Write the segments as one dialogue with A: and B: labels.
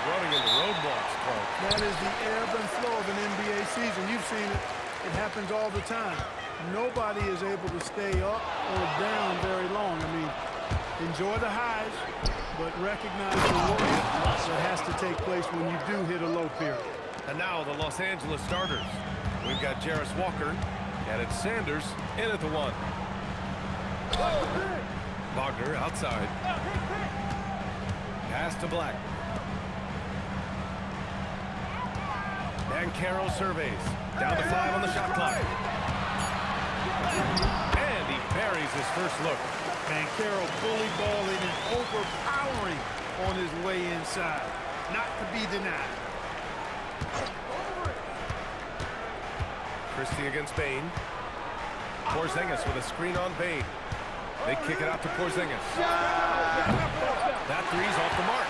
A: running into roadblocks, Clark.
B: That is the ebb and flow of an NBA season. You've seen it. It happens all the time. Nobody is able to stay up or down very long. I mean, enjoy the highs, but recognize the work that has to take place when you do hit a low period.
A: And now the Los Angeles starters. We've got Jarris Walker, and it's Sanders in at the 1. Wagner outside. Pass to Black. Banchero surveys. Down to 5 on the shot clock. And he buries his first look.
B: Banchero bully balling and overpowering on his way inside. Not to be denied.
A: Christie against Bane. Porzingis with a screen on Bane. They kick it out to Porzingis. That three's off the mark.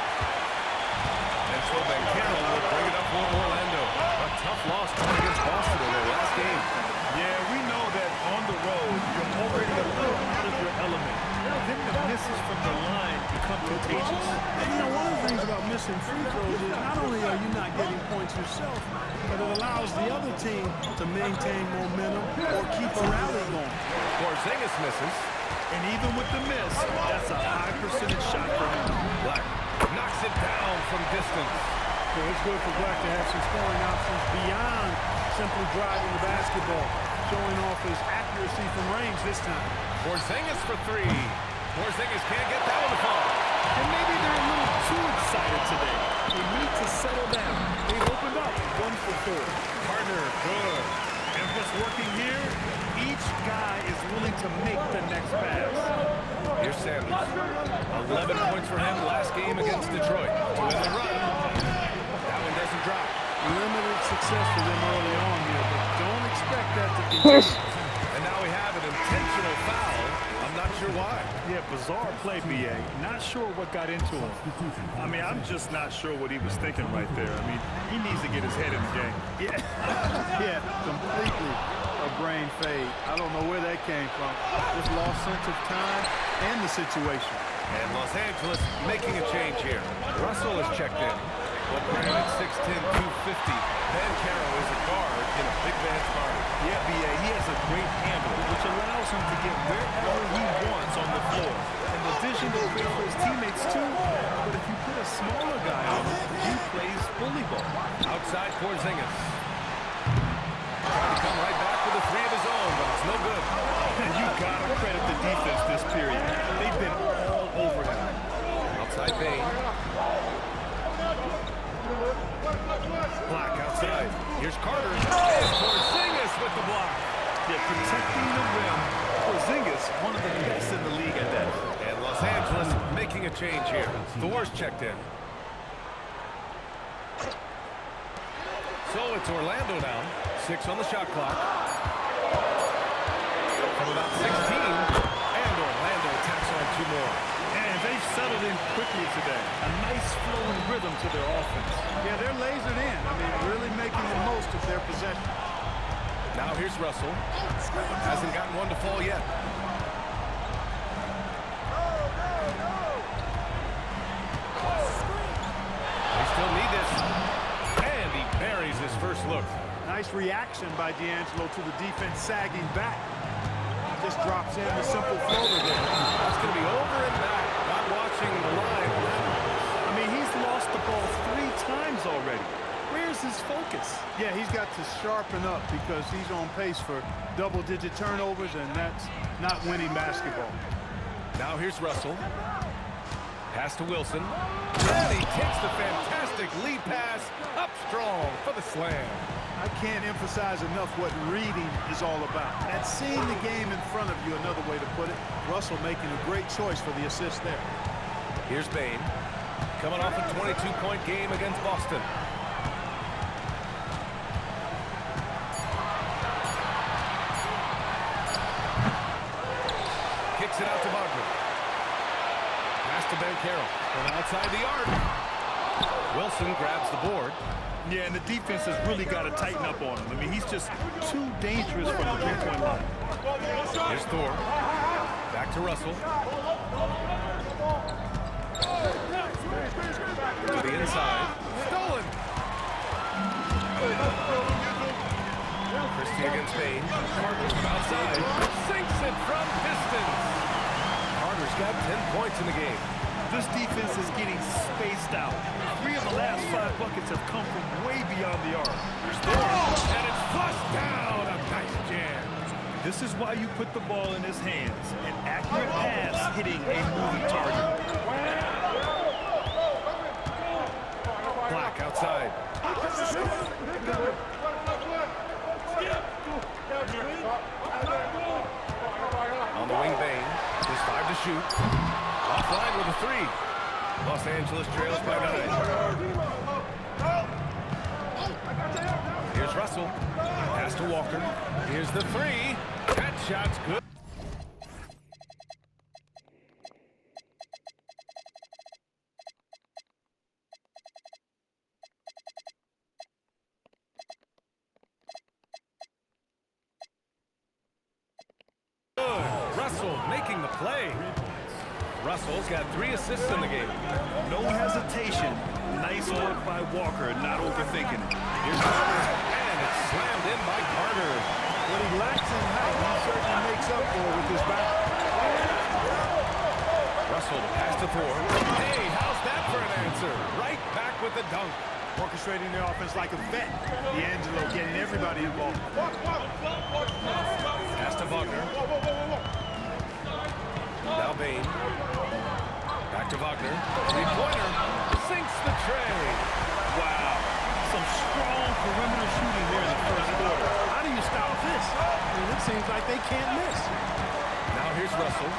A: And so Banchero will bring it up for Orlando. A tough loss coming against Boston in their last game.
C: Yeah, we know that on the road, you're already a little out of your element. Then the misses from the line become contagious.
B: And you know, one of the things about missing free throws is not only are you not getting points yourself, but it allows the other team to maintain momentum or keep a rally going.
A: Porzingis misses.
C: And even with the miss, that's a high percentage shot for him.
A: Black knocks it down from distance.
B: So it's good for Black to have some scoring options beyond simply driving the basketball, showing off his accuracy from range this time.
A: Porzingis for 3. Porzingis can't get that one to fall.
C: And maybe they're a little too excited today. They need to settle down. They've opened up 1 for 4.
A: Partner, good.
C: And what's working here, each guy is willing to make the next pass.
A: Here's Sanders. 11 points for him last game against Detroit. To win the run. That one doesn't drop.
B: Limited success for them early on here, but don't expect that to continue.
A: And now we have an intentional foul. I'm not sure why.
C: Yeah, bizarre play, B.A. Not sure what got into him. I mean, I'm just not sure what he was thinking right there. I mean, he needs to get his head in the game.
B: Yeah, yeah, completely a brain fade. I don't know where that came from. Just lost sense of time and the situation.
A: And Los Angeles making a change here. Russell is checked in. Well, granted, 6'10", 250. Banchero is a guard in a big man's market.
C: Yeah, B.A., he has a great handle, which allows him to get wherever he wants on the floor. And the vision is great for his teammates, too. But if you put a smaller guy on him, he plays bully ball.
A: Outside Porzingis. Trying to come right back with a 3 of his own, but it's no good.
C: And you got to credit the defense this period. They've been all over him.
A: Outside Bane. Black outside. Here's Carter. And Porzingis with the block.
C: Yeah, protecting the rim. Porzingis, one of the best in the league at that.
A: And Los Angeles making a change here. Thor's checked in. So it's Orlando now. 6 on the shot clock. From about 16. And Orlando attacks on 2 more.
C: And they've settled in quickly today. A nice flowing rhythm to their offense.
B: Yeah, they're lasered in. I mean, really making the most of their possession.
A: Now here's Russell. Hasn't gotten one to fall yet. They still need this. And he buries his first look.
B: Nice reaction by D'Angelo to the defense sagging back. Just drops in the simple floater there.
A: That's going to be over and back. Not watching the line.
C: I mean, he's lost the ball 3 times already. Where's his focus?
B: Yeah, he's got to sharpen up because he's on pace for double-digit turnovers, and that's not winning basketball.
A: Now here's Russell. Pass to Wilson. And he takes the fantastic lead pass up strong for the slam.
B: I can't emphasize enough what reading is all about. That's seeing the game in front of you, another way to put it. Russell making a great choice for the assist there.
A: Here's Bane. Coming off a 22-point game against Boston. Kicks it out to Wagner. Pass to Banchero from outside the arc. Wilson grabs the board.
C: Yeah, and the defense has really got to tighten up on him. I mean, he's just too dangerous from the 3-point line.
A: Here's Thor. Back to Russell. To the inside. against Bain. Carter's from outside. Sinks it from distance. Carter's got 10 points in the game.
C: This defense is getting spaced out. 3 of the last 5 buckets have come from way beyond the arc.
A: And it's flushed down. A nice jam.
C: This is why you put the ball in his hands. An accurate pass hitting a moving target.
A: Black outside. On the wing, Bain. Just 5 to shoot. Offline with a 3. Los Angeles trails by 9. Here's Russell. Pass to Walker. Here's the 3. That shot's good. Russell making the play. Russell's got 3 assists in the game.
C: No hesitation. Nice work by Walker, not overthinking it.
A: Here's Carter, and it's slammed in by Carter.
B: What he lacks in height, he certainly makes up for with his back.
A: Russell to pass to Thor. Hey, how's that for an answer? Right back with the dunk.
B: Orchestrating the offense like a vet. D'Angelo getting everybody involved.
A: Pass to Wagner. Now Bain. Back to Wagner. 3-pointer. Sinks the tray.
C: Wow. Some strong perimeter shooting here in the first quarter.
B: How do you stop this? I mean, it seems like they can't miss.
A: Now here's Russell.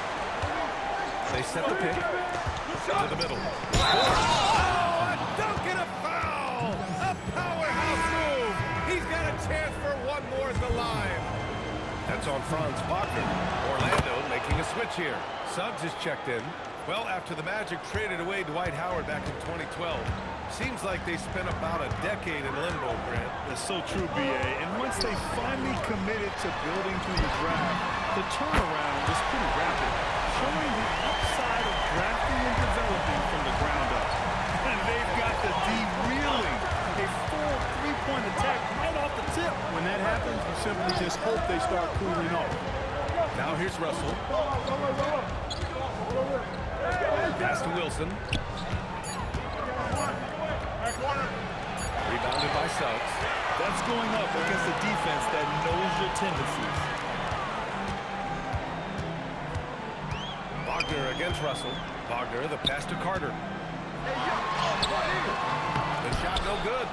A: They set the pick. To the middle. Oh, a dunk and a foul! A powerhouse move! He's got a chance for one more at the line. That's on Franz Wagner. Orlando making a switch here. Suggs is checked in. Well, after the Magic traded away Dwight Howard back in 2012, seems like they spent about a decade in limbo, Grant.
C: That's so true, B.A. And once they finally committed to building through the draft, the turnaround was pretty rapid, showing the upside of drafting and developing from the ground up. And they've got the D reeling. A full 3-point attack right off the tip.
B: When that happens, you simply just hope they start cooling off.
A: Now here's Russell. Pass to Wilson. Rebounded by Suggs.
C: That's going up against a defense that knows your tendencies.
A: Wagner against Russell. Wagner, the pass to Carter. The shot no good.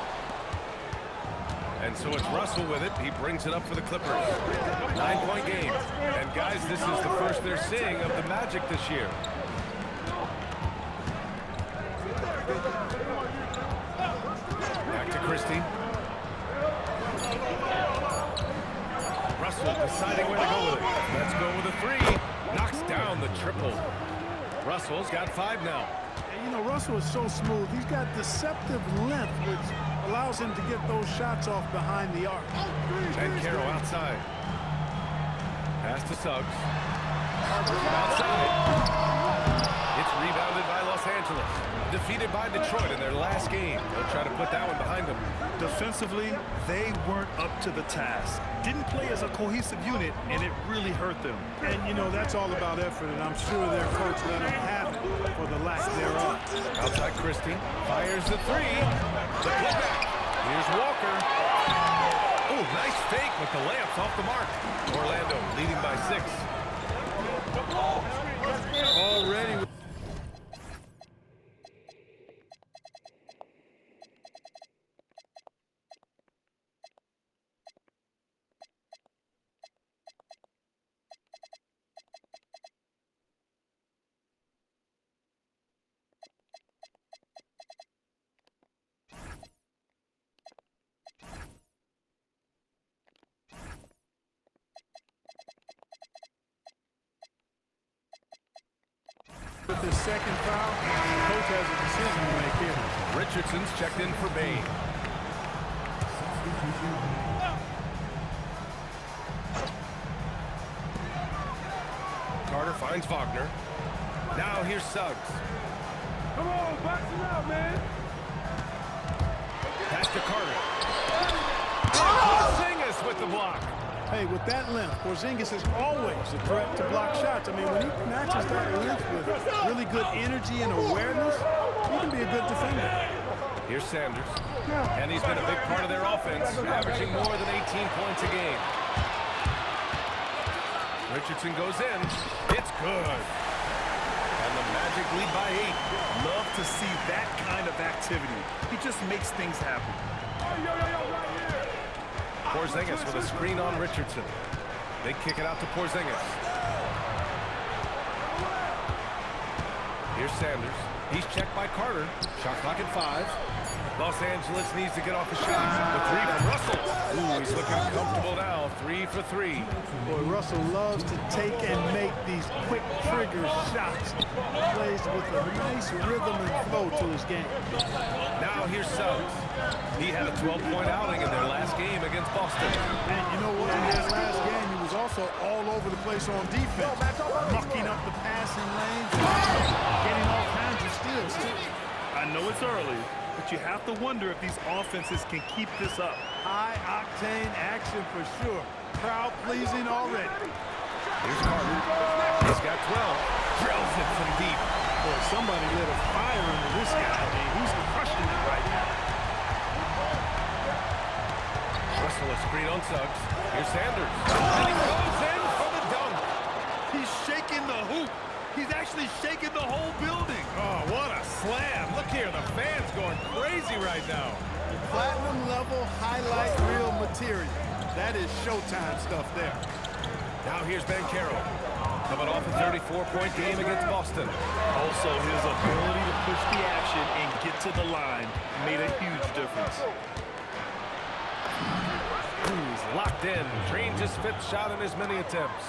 A: And so it's Russell with it. He brings it up for the Clippers. 9-point game. And guys, this is the first they're seeing of the Magic this year. Back to Christie. Russell deciding where to go with it. Let's go with a 3. Knocks down the triple. Russell's got 5 now.
B: And, you know, Russell is so smooth. He's got deceptive length, which allows him to get those shots off behind the arc.
A: And Carroll outside. Pass to Suggs. Carter from outside. It's rebounded by Los Angeles. Defeated by Detroit in their last game. They'll try to put that one behind them.
C: Defensively, they weren't up to the task. Didn't play as a cohesive unit, and it really hurt them.
B: And, you know, that's all about effort, and I'm sure their coach let them have it for the lack thereof.
A: Outside Christie. Fires the 3. The putback. Here's Walker. Oh, nice fake, but the layup's off the mark. Orlando leading by 6.
B: Already. With his second foul, the coach has a decision to make here.
A: Richardson's checked in for Bain. Carter finds Wagner. Now here's Suggs.
B: Come on, box it out, man.
A: Pass to Carter. Porzingis with the block.
B: Hey, with that length, Porzingis is always a threat to block shots. I mean, when he matches that length with really good energy and awareness, he can be a good defender.
A: Here's Sanders, and he's been a big part of their offense, averaging more than 18 points a game. Richardson goes in. It's good. And the Magic lead by 8.
C: Love to see that kind of activity. He just makes things happen.
A: Porzingis with a screen on Richardson. They kick it out to Porzingis. Here's Sanders. He's checked by Carter. Shot clock at 5. Los Angeles needs to get off the shot. The 3 from Russell. Ooh, he's looking comfortable now. 3 for 3.
B: Boy, Russell loves to take and make these quick trigger shots. Plays with a nice rhythm and flow to his game.
A: Now here's Suggs. He had a 12-point outing in their last game against Boston.
B: And you know what? In his last game, he was also all over the place on defense. Mucking up the passing lanes, getting all kinds of steals, too.
C: I know it's early, but you have to wonder if these offenses can keep this up.
B: High-octane action for sure. Crowd-pleasing already.
A: Here's Carter. He's got 12. Drills it from deep.
B: Boy, somebody lit a fire under this guy. I mean, he's crushing it right now.
A: Russell a screen on Suggs. Here's Sanders. And he goes in for the dunk.
C: He's shaking the hoop. He's actually shaking the whole building.
A: Oh, what a slam. Look here, the fans going crazy right now.
B: Platinum level highlight reel material. That is Showtime stuff there.
A: Now here's Banchero. Coming off a 34-point game against Boston.
C: Also, his ability to push the action and get to the line made a huge difference.
A: He's locked in. Drains his 5th shot in as many attempts.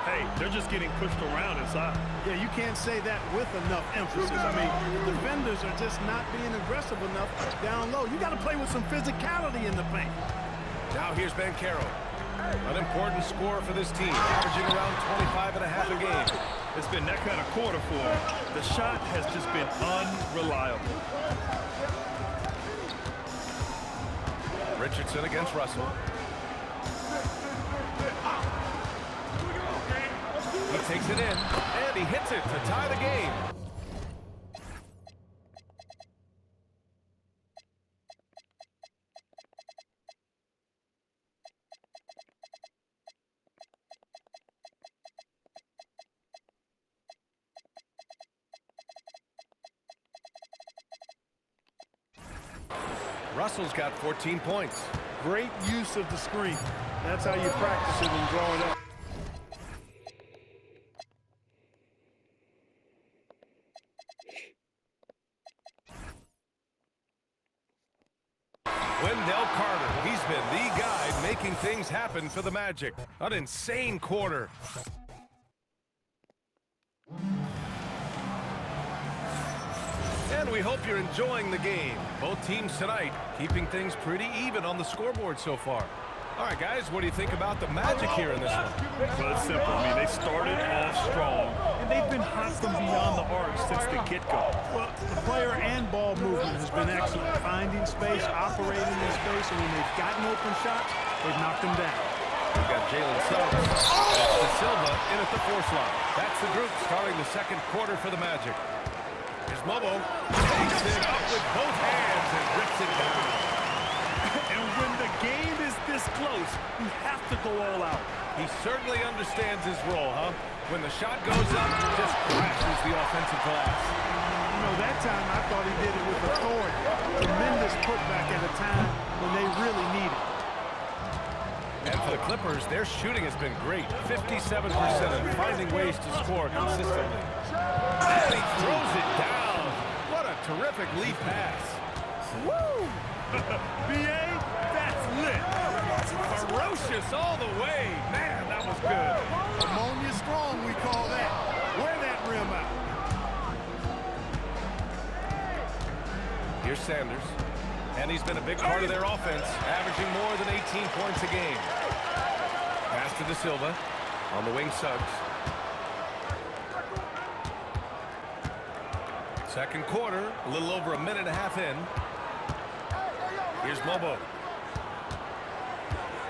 C: Hey, they're just getting pushed around inside.
B: Yeah, you can't say that with enough emphasis. I mean, the defenders are just not being aggressive enough down low. You got to play with some physicality in the paint.
A: Now here's Banchero. An important scorer for this team, averaging around 25 and a half a game.
C: It's been that kind of quarter for him. The shot has just been unreliable.
A: Richardson against Russell. He takes it in, and he hits it to tie the game. Russell's got 14 points.
B: Great use of the screen. That's how you practice it and draw it up.
A: Wendell Carter, he's been the guy making things happen for the Magic. An insane quarter. And we hope you're enjoying the game. Both teams tonight keeping things pretty even on the scoreboard so far. All right, guys, what do you think about the Magic here in this one?
C: Well, it's simple. I mean, they started off strong, and they've been hot from beyond the arc since the get-go.
B: Well, the player and ball movement has been excellent. Finding space, operating in space, and when they've gotten open shots, they've knocked them down.
A: We've got Jalen Suggs. That's De Silva in at the 4 slot. That's the group starting the second quarter for the Magic. Here's Mobo. Takes it up with both hands and rips it down.
C: And when the game is this close, you have to go all out.
A: He certainly understands his role, huh? When the shot goes up, just crashes the offensive glass.
B: You know, that time I thought he did it with authority. Tremendous putback at a time when they really need it.
A: And for the Clippers, their shooting has been great. 57% and finding ways to score consistently. And he throws it down. What a terrific lead pass.
B: Woo!
C: B.A., that's lit.
A: Ferocious all the way. Man, that was good.
B: Ammonia strong, we call that. Wear that rim out.
A: Here's Sanders. And he's been a big part of their offense, averaging more than 18 points a game. Pass to De Silva. On the wing, Suggs. Second quarter, a little over a minute and a half in. Here's Mobo.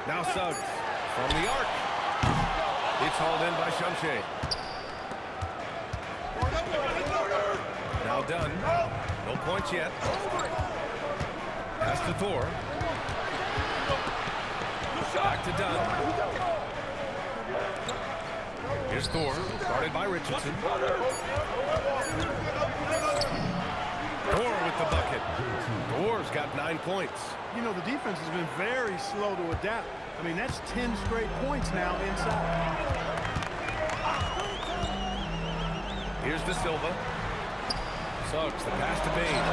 A: Now Suggs. From the arc. It's hauled in by Shamshay. Now done. No points yet. Pass to Thor. Back to Dunn. Here's Thor, guarded by Richardson. Thor with the bucket. Thor's got 9 points.
B: You know, the defense has been very slow to adapt. I mean, that's 10 straight points now inside.
A: Here's De Silva. Suggs, the pass to Bane.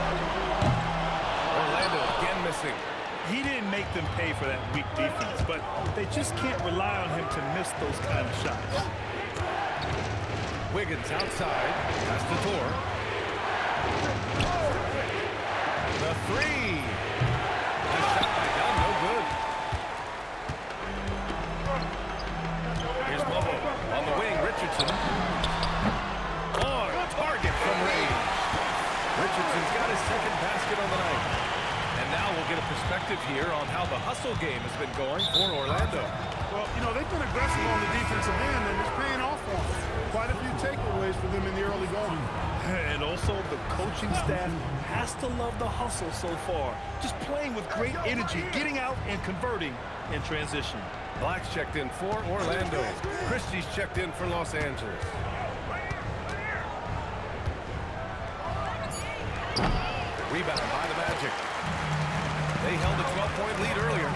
A: Orlando again missing.
C: He didn't make them pay for that weak defense, but they just can't rely on him to miss those kind of shots.
A: Wiggins outside. Pass to Thor. The three. The shot by Dunn, no good. Here's Bobo. On the wing, Richardson. On target from range. Richardson's got his second basket on the night. And now we'll get a perspective here on how the hustle game has been going for Orlando.
B: Well, you know, they've been aggressive on the defensive end, and it's paying off for them. Quite a few takeaways for them in the early going.
C: And also, the coaching staff has to love the hustle so far. Just playing with great energy, getting out and converting in transition.
A: Black's checked in for Orlando. Christie's checked in for Los Angeles. Rebound by the Magic. They held a 12-point lead earlier.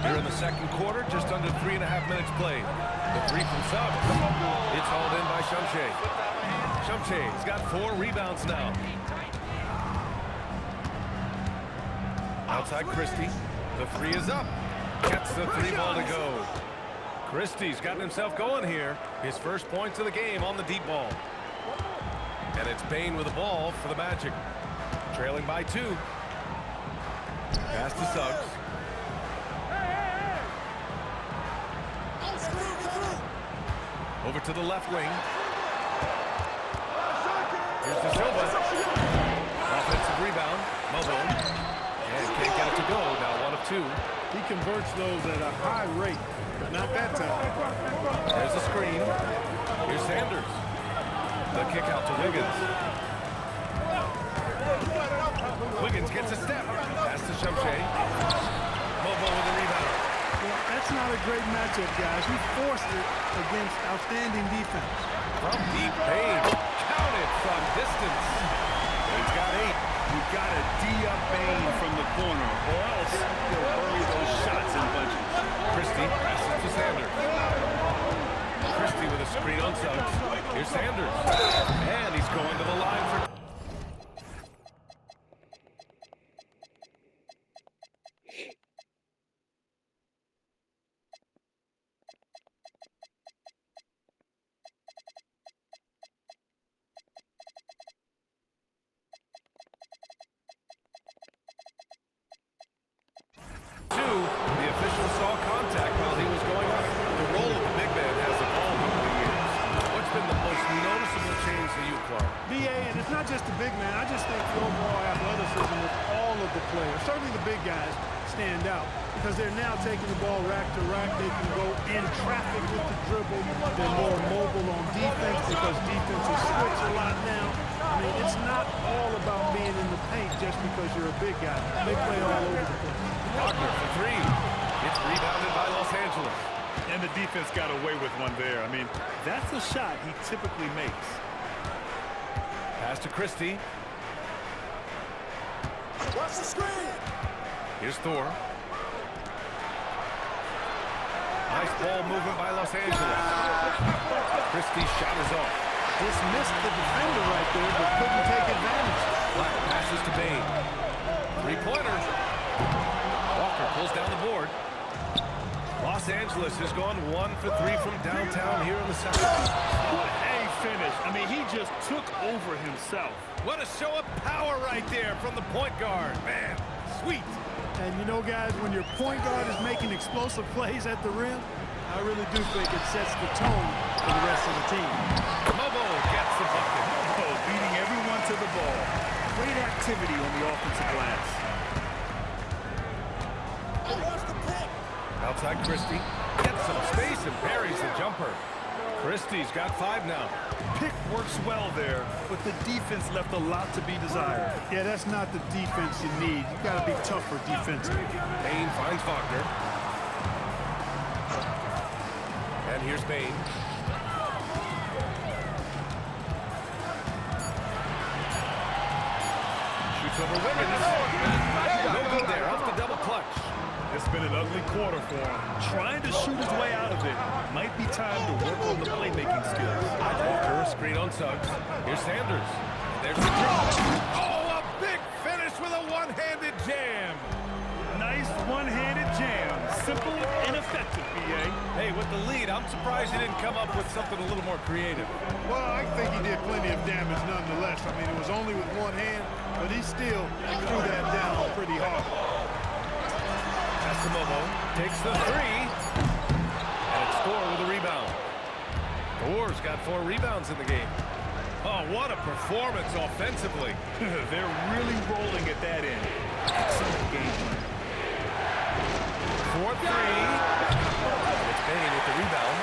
A: Here in the second quarter, just under 3.5 minutes played. The three from Suggs. It's hauled in by Shamshay. Shamshay's got 4 rebounds now. Outside Christie. The three is up. Gets the 3 ball to go. Christie's gotten himself going here. His first points of the game on the deep ball. And it's Bane with the ball for the Magic. Trailing by 2. Pass to Suggs. Over to the left wing. Here's De Silva. Offensive rebound. Mobile. And can't get it to go. Now 1 of 2.
B: He converts those at a high rate, but not that time.
A: There's a screen. Here's Sanders. The kick out to Wiggins. Wiggins gets a step. Pass to Shamshay. Mobile with the rebound.
B: Well, that's not a great matchup, guys. He forced it against outstanding defense.
A: From deep, Bane. Counted from distance. He's got 8.
C: You've got to D-up Bane from the corner, or else he'll bury those shots in bunches.
A: Christie passes to Sanders. Christie with a screen on Suggs. Here's Sanders. And he's going to the line for... The official saw contact while he was going on. The role of the big man has evolved over the years. What's been the most noticeable change to you, Clark?
B: B.A., and it's not just the big man. I just think the overall athleticism with all of the players, certainly the big guys, stand out because they're now taking the ball rack to rack. They can go in traffic with the dribble. They're more mobile on defense because defenses switch a lot now. I mean, it's not all about being in the paint just because you're a big guy. They play all over the place.
A: Wagner for 3. It's rebounded by Los Angeles.
C: And the defense got away with one there. I mean, that's a shot he typically makes.
A: Pass to Christie.
D: Watch the screen.
A: Here's Thor. Nice ball movement by Los Angeles. Christie's shot is off.
B: Dismissed the defender right there, but couldn't take advantage.
A: Black passes to Bane. 3-pointer. Walker pulls down the board. Los Angeles has gone 1 for 3 from downtown here in the second.
C: What a finish. I mean, he just took over himself.
A: What a show of power right there from the point guard. Man, sweet.
B: And you know, guys, when your point guard is making explosive plays at the rim, I really do think it sets the tone for the rest of the team.
A: Mobo gets the bucket.
C: Oh, beating everyone to the ball. Great activity on the offensive glass.
A: Outside Christie. Gets some space and buries the jumper. Christie's got 5 now.
C: Pick works well there, but the defense left a lot to be desired.
B: Yeah, that's not the defense you need. You got to be tougher defensively.
A: Bain finds Wagner. And here's Bain. Shoots over Wiggins. No good there, off the double clutch.
C: It's been an ugly quarter for him. Trying to shoot his way out of it. Might be time to work on the playmaking skills.
A: Walker, screen on Suggs. Here's Sanders. There's the draw. Oh, a big finish with a one-handed jam.
C: Nice one-handed jam. Simple and effective, B.A.
A: Hey, with the lead, I'm surprised he didn't come up with something a little more creative.
B: Well, I think he did plenty of damage nonetheless. I mean, it was only with one hand, but he still threw that down pretty hard.
A: Mobo takes the 3, and it's Thor with a rebound. Thor's got 4 rebounds in the game. Oh, what a performance offensively.
C: They're really rolling at that end. Excellent game.
A: 4-3. It's Bain with the rebound.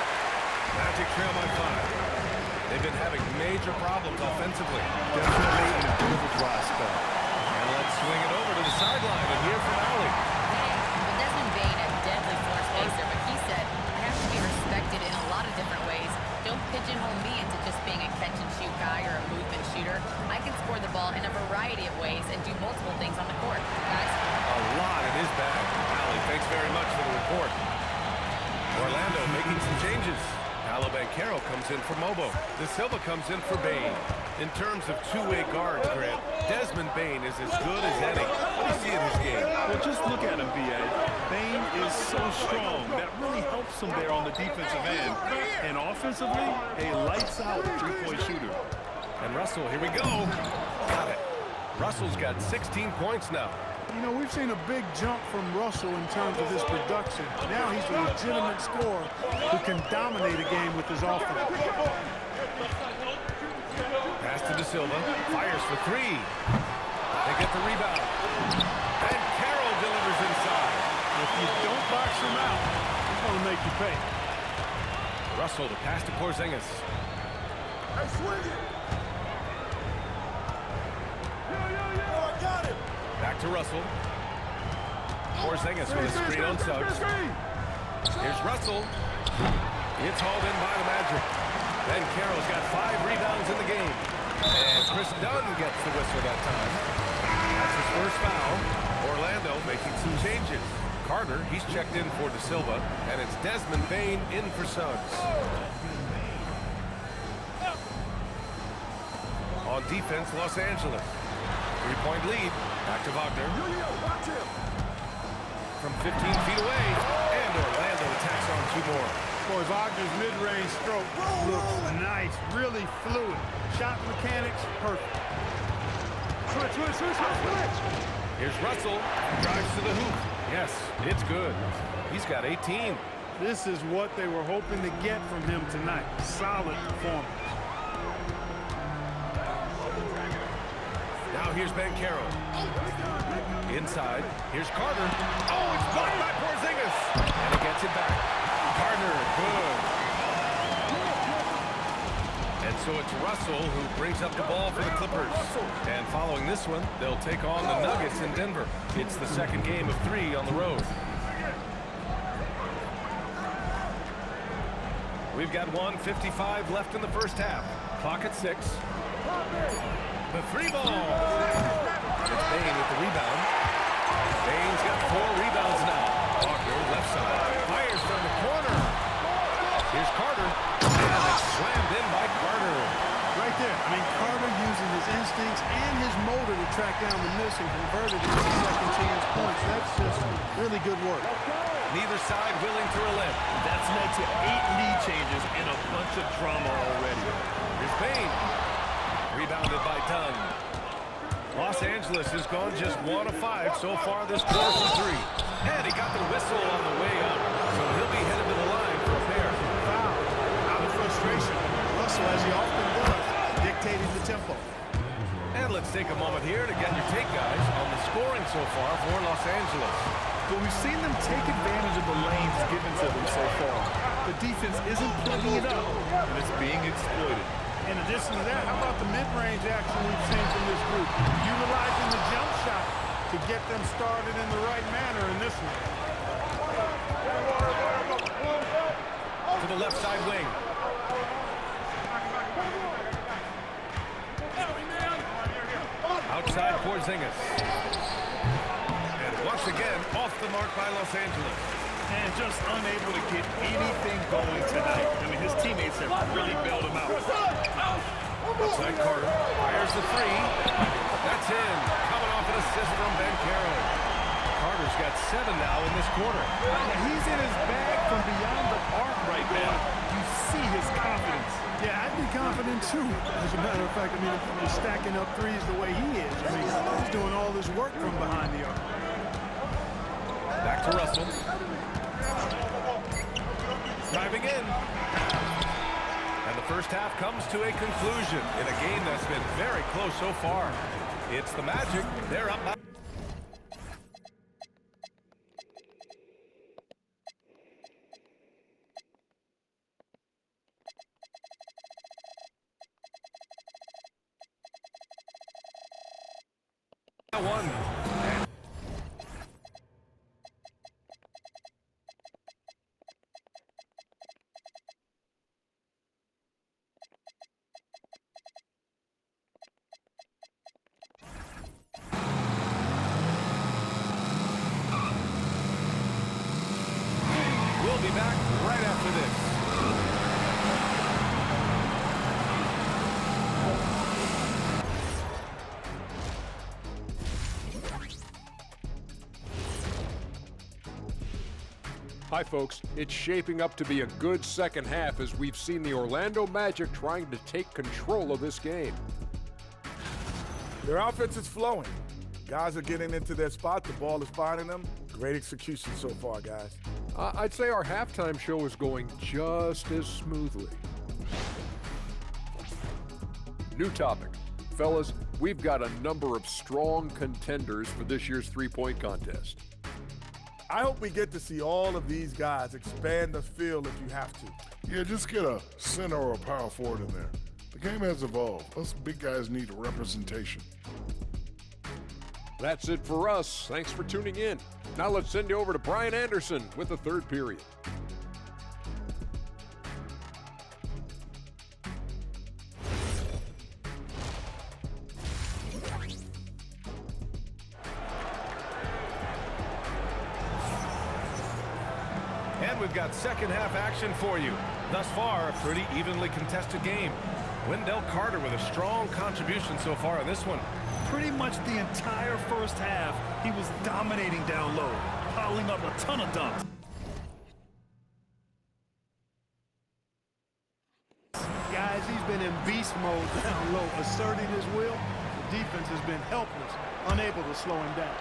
A: Magic trail by 5. They've been having major problems offensively.
C: Definitely in a bit of a dry spell.
A: And let's swing it over to the sideline and hear from Allie.
D: But he said, I have to be respected in a lot of different ways. Don't pigeonhole me into just being a catch-and-shoot guy or a movement shooter. I can score the ball in a variety of ways and do multiple things on the court. Guys?
A: A lot in his bag. Allie, thanks very much for the report. Orlando making some changes. Paolo Banchero comes in for Mobo. De Silva comes in for Bain. In terms of two-way guards, Grant, Desmond Bain is as good as any. What do you see in this game?
C: Well, just look at him, B.A. Bain is so strong. That really helps him there on the defensive end. And offensively, a lights-out three-point shooter.
A: And Russell, here we go. Got it. Russell's got 16 points now.
B: You know, we've seen a big jump from Russell in terms of his production. Now he's a legitimate scorer who can dominate a game with his offense.
A: Pass to De Silva. Fires for 3. They get the rebound. And Carroll delivers inside.
B: If you don't box him out, he's going to make you pay.
A: Russell to pass to Porzingis.
B: I swing it.
A: Back to Russell. Porzingis with a screen on Suggs. Here's Russell. It's hauled in by the Magic. Ben Carroll's got 5 rebounds in the game. And Chris Dunn gets the whistle that time. That's his first foul. Orlando making some changes. Carter, he's checked in for De Silva. And it's Desmond Bain in for Suggs. On defense, Los Angeles. 3-point lead. Back to Wagner. From 15 feet away. And Orlando attacks on 2 more.
B: Boy, Wagner's mid-range stroke looks nice, really fluid. Shot mechanics, perfect. Switch.
A: Here's Russell. Drives to the hoop. Yes, it's good. He's got 18.
B: This is what they were hoping to get from him tonight. Solid performance.
A: Now here's Banchero. Inside. Here's Carter. Oh, it's blocked by Porzingis. And he gets it back. Carter, good. And so it's Russell who brings up the ball for the Clippers. And following this one, they'll take on the Nuggets in Denver. It's the second game of 3 on the road. We've got 1:55 left in the first half. Clock at 6. The 3 ball. It's Bain with the rebound. Bain's got 4 rebounds now. Walker, left side. Fires from the corner. Here's Carter. And it's slammed in by Carter.
B: Right there. I mean, Carter using his instincts and his motor to track down the miss and convert it into second chance points. That's just really good work.
A: Neither side willing to relent.
C: That's led to 8 lead changes and a bunch of drama already.
A: Here's Bain. Rebounded by Dunn. Los Angeles has gone just 1 of 5 so far this quarter for 3. And he got the whistle on the way up. So he'll be headed to the line for a pair.
B: Foul. Out of frustration. Russell, as he often does, dictating the tempo.
A: And let's take a moment here to get your take, guys, on the scoring so far for Los Angeles.
C: But we've seen them take advantage of the lanes given to them so far. The defense isn't plugging it up, and it's being exploited.
B: In addition to that, how about the mid-range action we've seen from this group? Utilizing the jump shot to get them started in the right manner in this one.
A: To the left side wing. Outside Porzingis. And once again, off the mark by Los Angeles.
C: And just unable to get anything going tonight. I mean, his teammates have really bailed him out.
A: Outside Carter. Fires the three. That's in. Coming off an assist from Banchero. Carter's got 7 now in this quarter.
C: Now, he's in his bag from beyond the arc right now. You see his confidence.
B: Yeah, I'd be confident too. As a matter of fact, I mean, if he's stacking up threes the way he is. I mean, he's doing all this work from behind the arc.
A: Back to Russell. Driving in. And the first half comes to a conclusion in a game that's been very close so far. It's the Magic. They're up by... one. We'll be back right after this.
E: Hi, folks. It's shaping up to be a good second half as we've seen the Orlando Magic trying to take control of this game.
F: Their offense is flowing. Guys are getting into their spot. The ball is finding them. Great execution so far, guys.
E: I'd say our halftime show is going just as smoothly. New topic. Fellas, we've got a number of strong contenders for this year's three-point contest.
F: I hope we get to see all of these guys expand the field if you have to.
G: Yeah, just get a center or a power forward in there. The game has evolved. Us big guys need representation.
E: That's it for us. Thanks for tuning in. Now let's send you over to Brian Anderson with the third period.
A: And we've got second half action for you. Thus far, a pretty evenly contested game. Wendell Carter with a strong contribution so far in this one.
C: Pretty much the entire first half, he was dominating down low, piling up a ton of dunks.
B: Guys, he's been in beast mode down low, asserting his will. The defense has been helpless, unable to slow him down.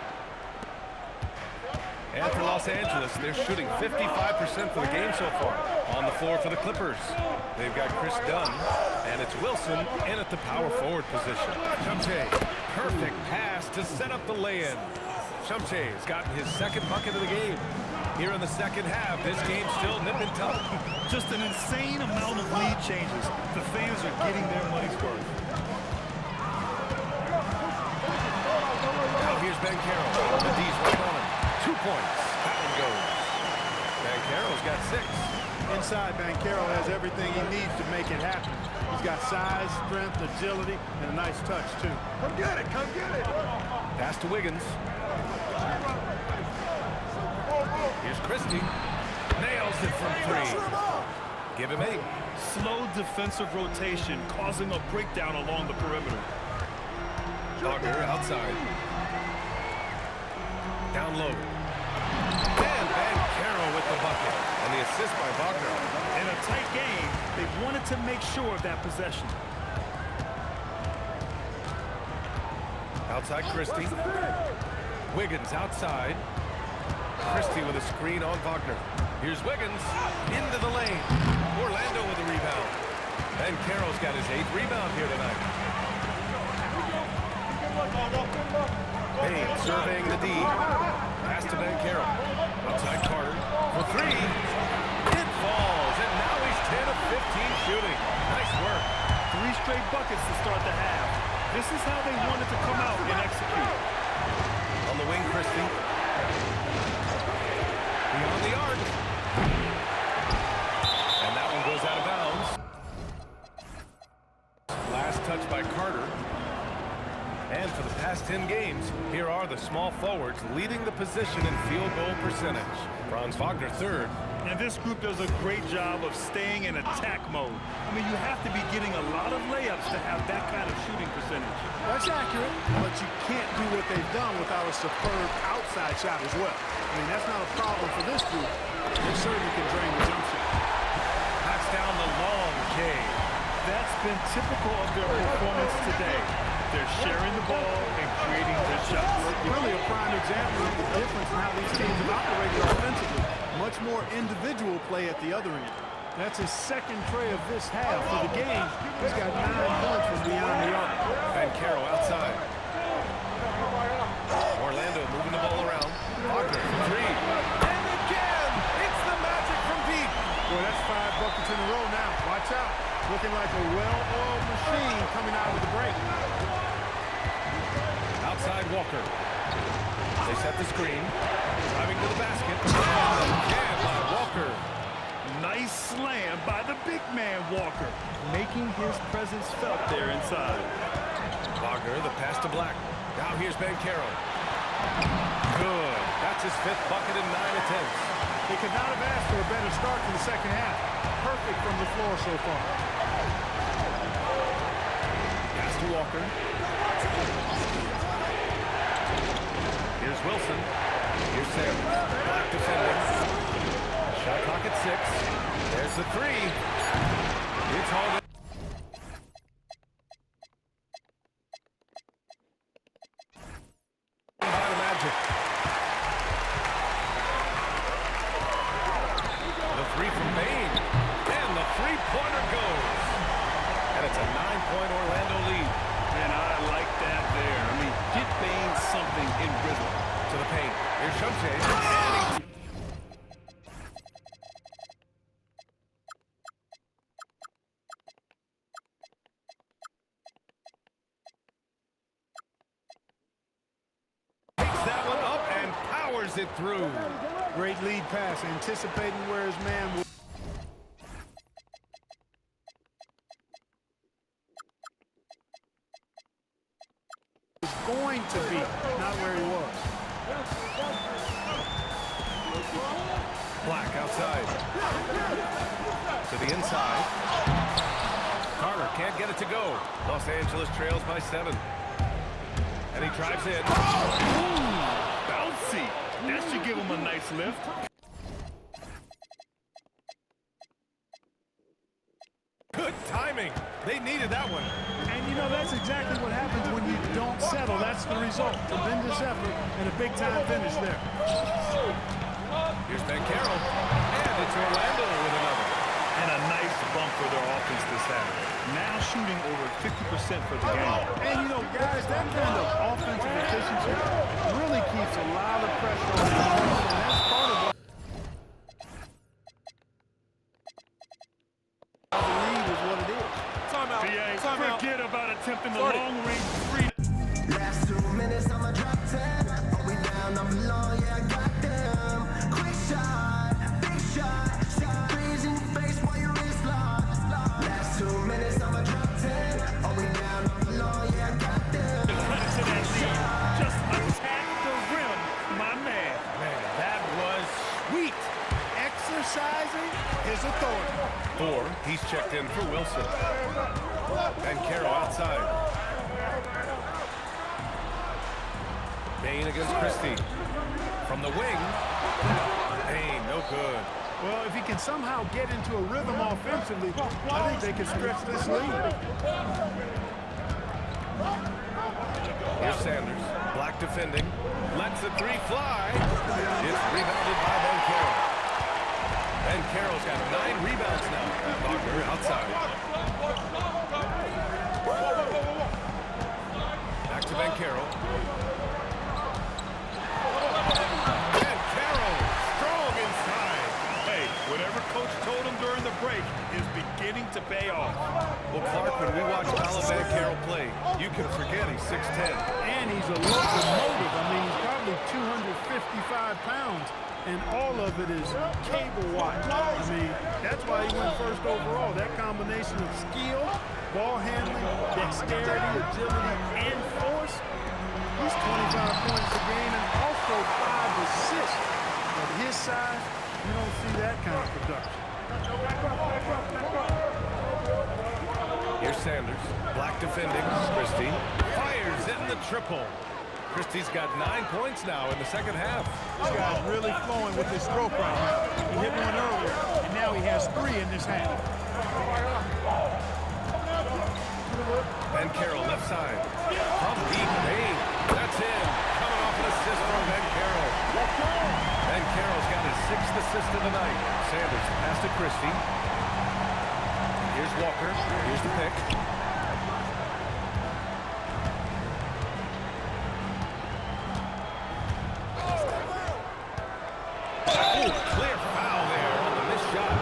A: And for Los Angeles, they're shooting 55% for the game so far. On the floor for the Clippers, they've got Chris Dunn, and it's Wilson in at the power forward position. Shumpke, perfect pass to set up the lay-in. Shumpke has gotten his second bucket of the game. Here in the second half, this game's still nip and tuck.
C: Just an insane amount of lead changes. The fans are getting their money's worth.
A: Now here's Banchero. The D's right on him. 2 points. That one goes. Banchero's got 6.
B: Inside, Banchero has everything he needs to make it happen. He's got size, strength, agility, and a nice touch, too.
F: Come get it, come get it.
A: Pass to Wiggins. Here's Christie. Nails it from 3. Give him 8.
C: Slow defensive rotation causing a breakdown along the perimeter.
A: Wagner outside. Down low. And Banchero with the bucket. And the assist by Wagner.
C: In a tight game, they wanted to make sure of that possession.
A: Outside Christie. Wiggins outside. Christie with a screen on Wagner. Here's Wiggins into the lane. Orlando with a rebound. Banchero's got his 8th rebound here tonight. Payne surveying the D. Pass to Banchero. Outside Carter for three. It falls, and now he's 10 of 15 shooting. Nice work.
C: 3 straight buckets to start the half. This is how they wanted to come out and execute.
A: On the wing, Christie. Beyond the arc. And that one goes out of bounds. Last touch by Carter. And for the past 10 games, here are the small forwards leading the position in field goal percentage. Franz Wagner third.
C: And this group does a great job of staying in attack mode. I mean, you have to be getting a lot of layups to have that kind of shooting percentage.
B: That's accurate, but you can't do what they've done without a superb outside shot as well. I mean, that's not a problem for this group. They certainly can drain the jump shot.
A: Knocks down the long K.
C: That's been typical of their performance today. They're sharing the ball and creating their shots.
B: Really a prime example of the difference in how these teams have operated offensively. Much more individual play at the other end. That's his second tray of this half for the game. He's got 9 points from beyond the arc.
A: Banchero outside. Orlando moving the ball around. Wagner for three. And again! It's the Magic from deep.
B: Boy, that's 5 buckets in a row now. Watch out. Looking like a well-oiled machine coming out with the break.
A: Outside Walker. They set the screen. Driving to the basket. And by Walker.
C: Nice slam by the big man, Walker, making his presence felt there inside.
A: Wagner, the pass to Black. Now here's Banchero. Good. That's his 5th bucket in 9 attempts.
B: They could not have asked for a better start to the second half. Perfect from the floor so far.
A: Pass to Walker. Here's Wilson. Here's Sanders. Black defending. Shot clock at 6. There's the three. It's all. By the Magic. The three from Bane. And the three-pointer goes. And it's a 9-point Orlando lead.
C: And I like that there. I mean, get Bane something in rhythm.
A: To the paint. Here's Shumshay. Takes that one up and powers it through.
B: Great lead pass, anticipating where his man will. Going to be, not where he was.
A: Black outside. To the inside. Carter can't get it to go. Los Angeles trails by 7. And he drives in.
C: Ooh, bouncy. That should give him a nice lift.
A: Good timing. They needed that one.
B: And you know, that's exactly what happens when you don't settle. That's the result. Tremendous effort and a big-time finish there.
A: Here's Banchero. And it's Orlando with another.
C: And a nice bump for their offense this half. Now shooting over 50% for the game.
B: And you know, guys, that kind of offensive efficiency really keeps a lot of pressure on the defense, and that's part of what the lead is what it is.
C: PA, forget about attempting the long-range free.
H: Last 2 minutes, I'ma drop 10. Are we down on the law? Yeah, I got them. Quick shot, big shot. 6 threes in your face while your wrist locked. Last 2 minutes, I'ma drop 10. Are we down on the law? Yeah, I got them.
C: The credit to that lead. Just attack the rim, my man.
A: Man, that was sweet.
B: Exercising his authority.
A: 4. He's checked in for Wilson. Banchero outside. Bane against Christie. From the wing. Bane, no good.
B: Well, if he can somehow get into a rhythm offensively, I think they can stretch this lead.
A: Here's Sanders. Black defending. Lets the three fly. It's rebounded by Banchero. Banchero's got 9 rebounds now. Wagner outside. Back to Banchero.
B: is a locomotive. I mean, he's probably 255 pounds, and all of it is cable wire. I mean, that's why he went first overall. That combination of skill, ball handling, dexterity, agility, and force. He's 25 points a game and also 5 assists. At his size, you don't see that kind of production.
A: Here's Sanders. Black defending. Christie fires in the triple. Christie's got 9 points now in the second half.
B: This guy's really flowing with his stroke right now. He hit one earlier, and now he has 3 in this half.
A: Ben Carroll left side. From deep Bain. That's in. Coming off an assist from Ben Carroll. Ben Carroll's got his 6th assist of the night. Sanders pass to Christie. Here's Walker. Here's the pick. Oh, clear foul there on the missed shot.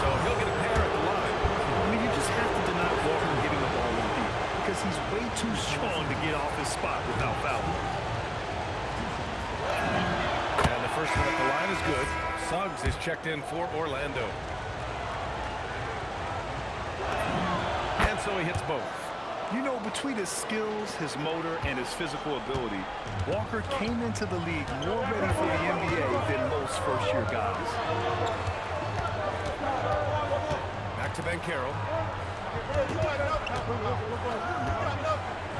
A: So he'll get a pair at the line.
C: I mean, you just have to deny Walker getting the ball in deep because he's way too strong to get off his spot without fouling.
A: And the first one at the line is good. Suggs is checked in for Orlando. And so he hits both.
C: You know, between his skills, his motor, and his physical ability, Walker came into the league more ready for the NBA than most first-year guys.
A: Back to Ben Carroll.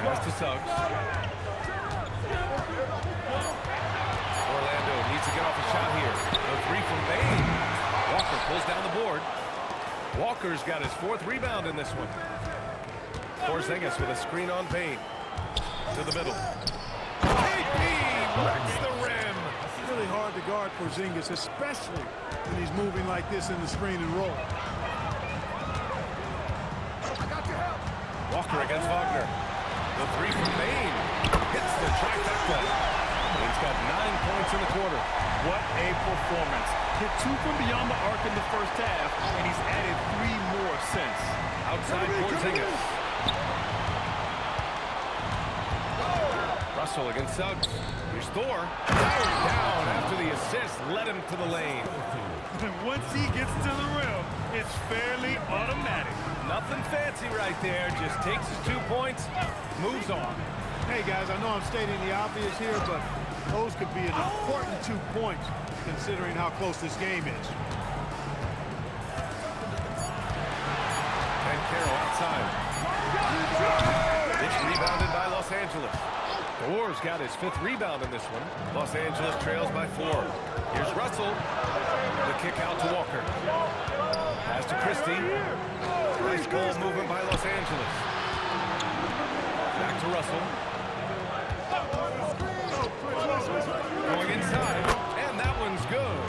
A: Pass to Suggs. Orlando needs to get off a shot here. A 3 from Bain. Walker pulls down the board. Walker's got his 4th rebound in this one. Porzingis with a screen on Bain. To the middle. KP wrecks the rim.
B: It's really hard to guard Porzingis, especially when he's moving like this in the screen and roll.
A: Walker against Wagner. The 3 from Bain. Hits the trifecta. Bain's got 9 points in the quarter.
C: What a performance. Hit 2 from beyond the arc in the first half, and he's added 3 more since.
A: Outside Porzingis. Russell against Suggs. Here's Thor. Down after the assist. Led him to the lane.
C: Once he gets to the rim, it's fairly automatic.
A: Nothing fancy right there. Just takes his 2 points, moves on.
B: Hey, guys, I know I'm stating the obvious here, but those could be an important 2 points considering how close this game is.
A: And Carroll outside. It's rebounded by Los Angeles. Thor's got his 5th rebound in this one. Los Angeles trails by 4. Here's Russell. The kick out to Walker. Pass to Christie. Nice goal movement by Los Angeles. Back to Russell. Going inside, and that one's good.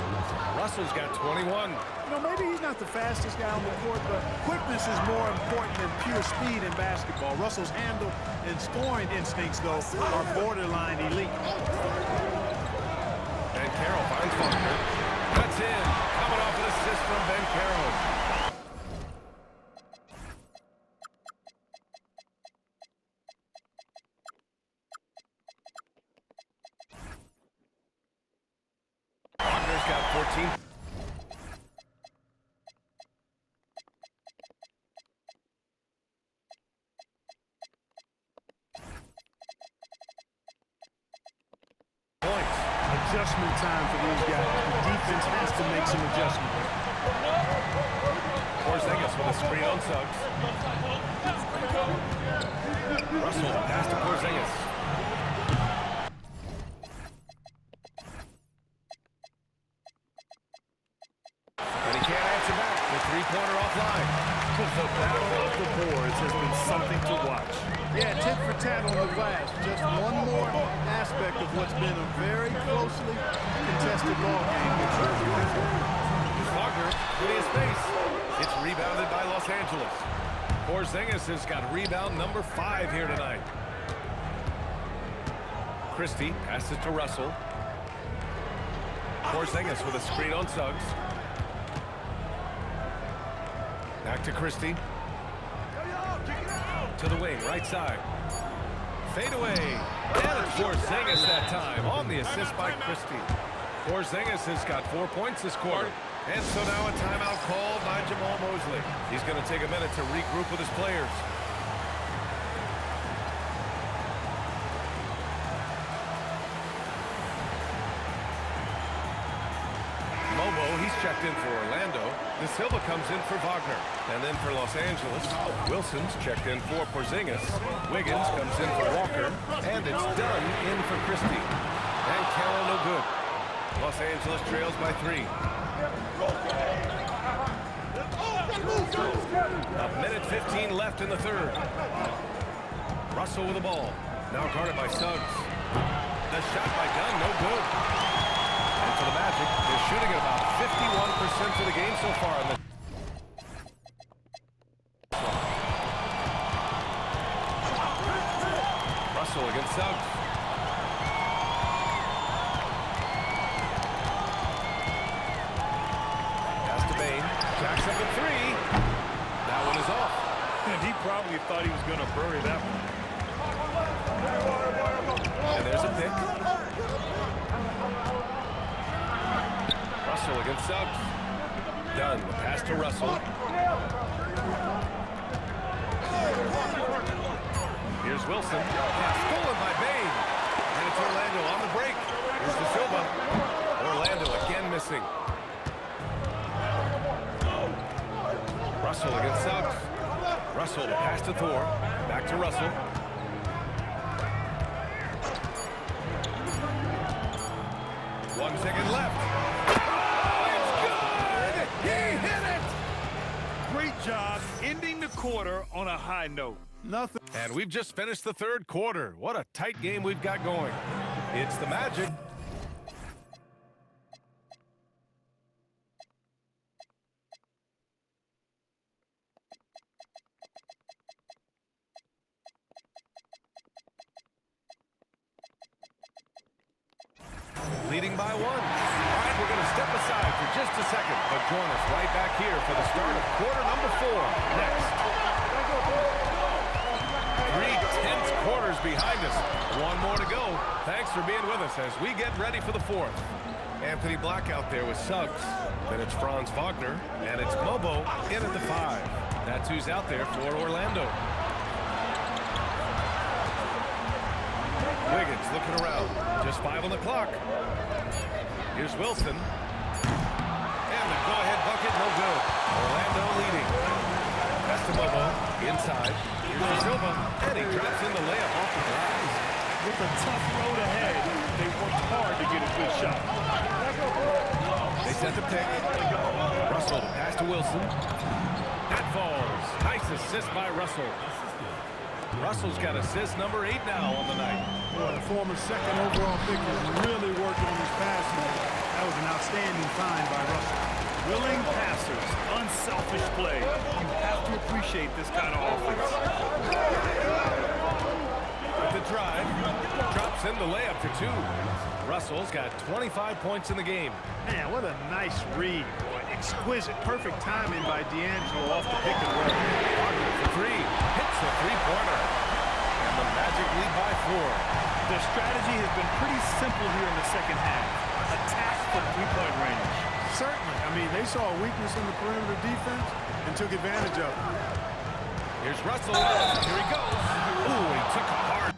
A: Russell's got 21.
B: You know, maybe he's not the fastest guy on the court, but quickness is more important than pure speed in basketball. Russell's handle and scoring instincts, though, are borderline elite.
A: And Carroll finds Wagner. That's in. Coming off an assist from Ben Carroll. Wagner's got 14.
B: Adjustment time for these guys. The defense has to make some adjustments.
A: Porzingis with a screen on Suggs. Russell pass to Porzingis. And he can't answer back. The 3-pointer offline.
C: The battle of the boards has been something to watch.
B: Yeah, tit for tat on the glass. Just one more aspect of what's been a very closely contested ball game.
A: Wagner with his space. It's rebounded by Los Angeles. Porzingis has got rebound number 5 here tonight. Christie passes to Russell. Porzingis with a screen on Suggs. Back to Christie. To the wing, right side. fadeaway. And it's Porzingis that time on the assist by Christie. Porzingis has got 4 points this quarter. And so now a timeout called by Jamal Mosley. He's going to take a minute to regroup with his players. Mobo, he's checked in for Orlando. De Silva comes in for Wagner. And then for Los Angeles, Wilson's checked in for Porzingis. Wiggins comes in for Walker. And it's Dunn in for Christie. And Carroll no good. Los Angeles trails by 3. A minute 15 left in the third. Russell with the ball. Now guarded by Suggs. The shot by Dunn, no good. And for the Magic, they're shooting at about 51% for the game so far. In the Russell against Suggs. Jacks up at 3. That one is off.
C: And he probably thought he was going to bury that one.
A: And there's a pick. Russell against Suggs. Dunn, the pass to Russell. Here's Wilson. Pass stolen by Bane. And it's Orlando on the break. Here's De Silva. Orlando again missing. Russell against Suggs. Russell, the pass to Thor. Back to Russell. One second left. Oh, it's good! He hit it!
C: Great job ending the quarter on a high note.
B: Nothing.
A: And we've just finished the third quarter. What a tight game we've got going. It's the Magic. Leading by 1. All right, we're going to step aside for just a second, but join us right back here for the start of quarter number 4 next. 3 tense quarters behind us. 1 more to go. Thanks for being with us as we get ready for the 4th. Anthony Black out there with Suggs. Then it's Franz Wagner, and it's Mobo in at the 5. That's who's out there for Orlando. Wiggins looking around. Just 5 on the clock. Here's Wilson. And the go-ahead bucket, no good. Orlando leading. That's to Mobo. Inside. Here's De Silva. And he drops in the layup off the glass.
C: With a tough road ahead, they worked hard to get a good shot.
A: They set the pick. Russell, the pass to Wilson. That falls. Nice assist by Russell. Russell's got assist number 8 now on the night.
B: Boy, the former second overall pick is really working on his passing. That was an outstanding find by Russell.
C: Willing passers, unselfish play. You have to appreciate this kind of offense.
A: With the drive, drops in the layup for 2. Russell's got 25 points in the game.
B: Man, what a nice read. Boy, exquisite, perfect timing by D'Angelo off the pick and roll.
A: Wagner for 3. Hits the three-pointer. And the Magic lead by 4.
C: Their strategy has been pretty simple here in the second half. Attack from three-point range.
B: Certainly. I mean, they saw a weakness in the perimeter defense and took advantage of it.
A: Here's Russell. Here he goes. Ooh, he took a hard.